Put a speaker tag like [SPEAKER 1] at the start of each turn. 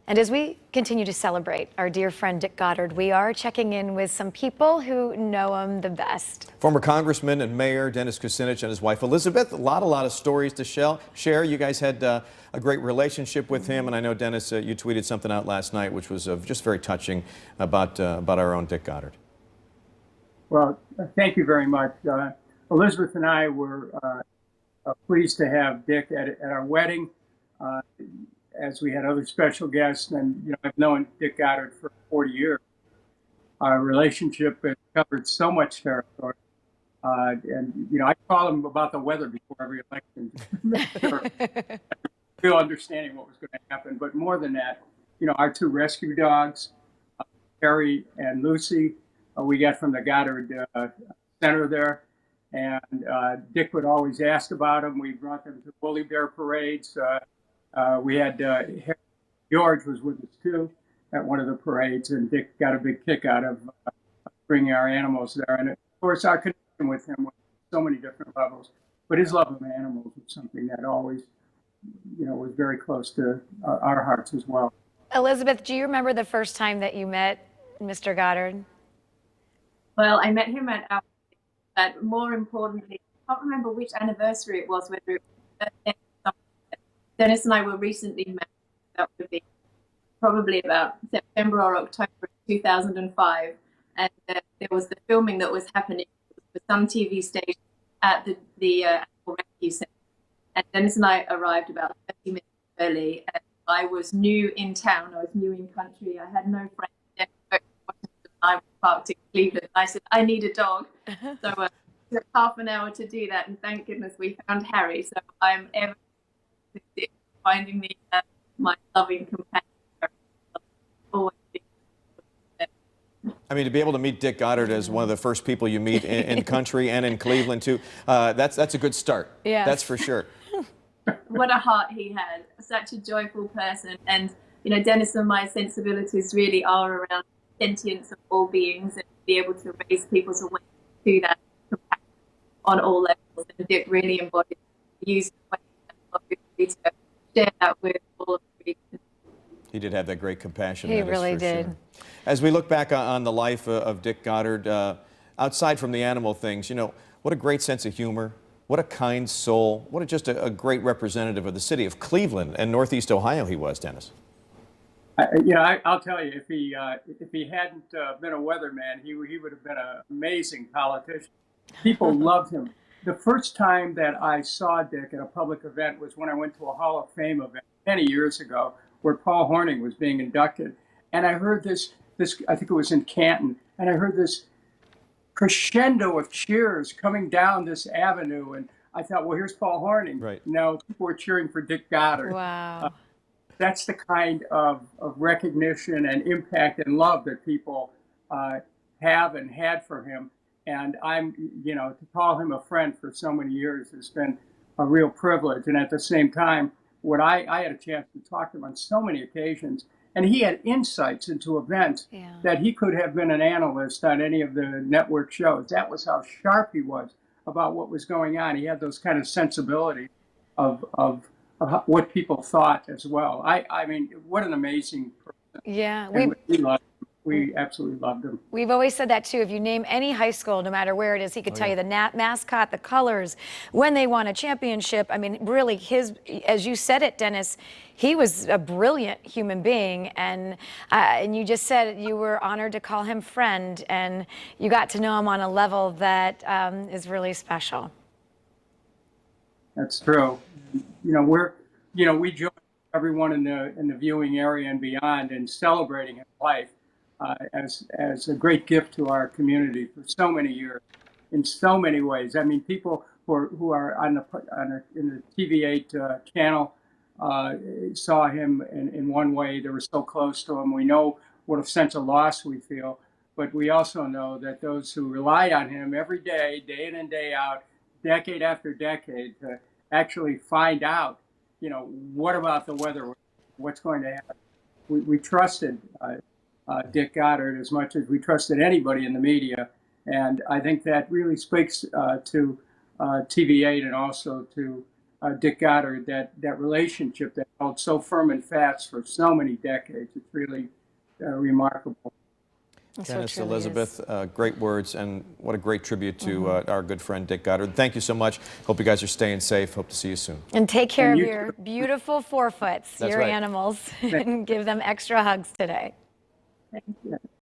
[SPEAKER 1] And as we continue to celebrate our dear friend Dick Goddard, we are checking in with some people who know him the best.
[SPEAKER 2] Former Congressman and Mayor Dennis Kucinich and his wife Elizabeth, a lot of stories to share. You guys had a great relationship with him, and I know, Dennis, you tweeted something out last night which was just very touching about our own Dick Goddard.
[SPEAKER 3] Well, thank you very much. Elizabeth and I were pleased to have Dick at our wedding. As we had other special guests, and I've known Dick Goddard for 40 years. Our relationship has covered so much territory, and I call him about the weather before every election, to make sure real understanding what was going to happen. But more than that, our two rescue dogs, Harry and Lucy, we got from the Goddard Center there, and Dick would always ask about them. We brought them to Woolly Bear parades. We had George was with us too at one of the parades, and Dick got a big kick out of bringing our animals there. And of course, our connection with him was so many different levels. But his love of animals was something that always, was very close to our hearts as well.
[SPEAKER 1] Elizabeth, do you remember the first time that you met Mr. Goddard?
[SPEAKER 4] Well, I met him at our, but more importantly, I can't remember which anniversary it was, whether it was Dennis and I were recently married. That would be probably about September or October of 2005. And there was the filming that was happening for some TV station at the Animal Rescue Center. And Dennis and I arrived about 30 minutes early. And I was new in town. I was new in country. I had no friends. I was parked in Cleveland. I said, I need a dog. So it took half an hour to do that. And thank goodness we found Harry. So I'm ever finding me my loving companion.
[SPEAKER 2] I mean, to be able to meet Dick Goddard as one of the first people you meet in country and in Cleveland too, that's a good start.
[SPEAKER 1] Yeah,
[SPEAKER 2] that's for sure.
[SPEAKER 4] What a heart he had! Such a joyful person, and Dennis and my sensibilities really are around sentience of all beings, and be able to raise people's awareness to that compassion on all levels. And Dick really embodied use to share that with all of the region.
[SPEAKER 2] He did have that great compassion.
[SPEAKER 1] He really did.
[SPEAKER 2] Sure. As we look back on the life of Dick Goddard, outside from the animal things, what a great sense of humor, what a kind soul, what just a great representative of the city of Cleveland and Northeast Ohio he was, Dennis.
[SPEAKER 3] I'll tell you, if he hadn't been a weatherman, he would have been an amazing politician. People loved him. The first time that I saw Dick at a public event was when I went to a Hall of Fame event many years ago, where Paul Hornung was being inducted. And I heard this, I think it was in Canton, and I heard this crescendo of cheers coming down this avenue. And I thought, well, here's Paul Hornung.
[SPEAKER 2] Right.
[SPEAKER 3] No, people were cheering for Dick Goddard.
[SPEAKER 1] Wow.
[SPEAKER 3] That's the kind of recognition and impact and love that people have and had for him. And to call him a friend for so many years has been a real privilege. And at the same time, I had a chance to talk to him on so many occasions, and he had insights into events that he could have been an analyst on any of the network shows. That was how sharp he was about what was going on. He had those kind of sensibilities of what people thought as well. I mean, what an amazing person.
[SPEAKER 1] Yeah,
[SPEAKER 3] we absolutely loved him.
[SPEAKER 1] We've always said that too. If you name any high school, no matter where it is, he could tell you the mascot, the colors, when they won a championship. I mean, really, as you said it, Dennis, he was a brilliant human being, and you just said you were honored to call him friend, and you got to know him on a level that is really special.
[SPEAKER 3] That's true. We join everyone in the viewing area and beyond in celebrating his life. As a great gift to our community for so many years, in so many ways. I mean, people who are in the TV8 channel saw him in one way. They were so close to him. We know what a sense of loss we feel, but we also know that those who relied on him every day, day in and day out, decade after decade, to actually find out, what about the weather, what's going to happen. We trusted Dick Goddard as much as we trusted anybody in the media. And I think that really speaks to TV8 and also to Dick Goddard, that relationship that held so firm and fast for so many decades. It's really remarkable.
[SPEAKER 1] It so
[SPEAKER 2] Dennis,
[SPEAKER 1] truly
[SPEAKER 2] Elizabeth,
[SPEAKER 1] is.
[SPEAKER 2] great words, and what a great tribute to our good friend Dick Goddard. Thank you so much. Hope you guys are staying safe. Hope to see you soon.
[SPEAKER 1] And take care
[SPEAKER 3] And
[SPEAKER 1] of
[SPEAKER 3] you
[SPEAKER 1] your beautiful forefoots,
[SPEAKER 2] That's
[SPEAKER 1] your
[SPEAKER 2] right.
[SPEAKER 1] animals, and give them extra hugs today.
[SPEAKER 3] Thank you.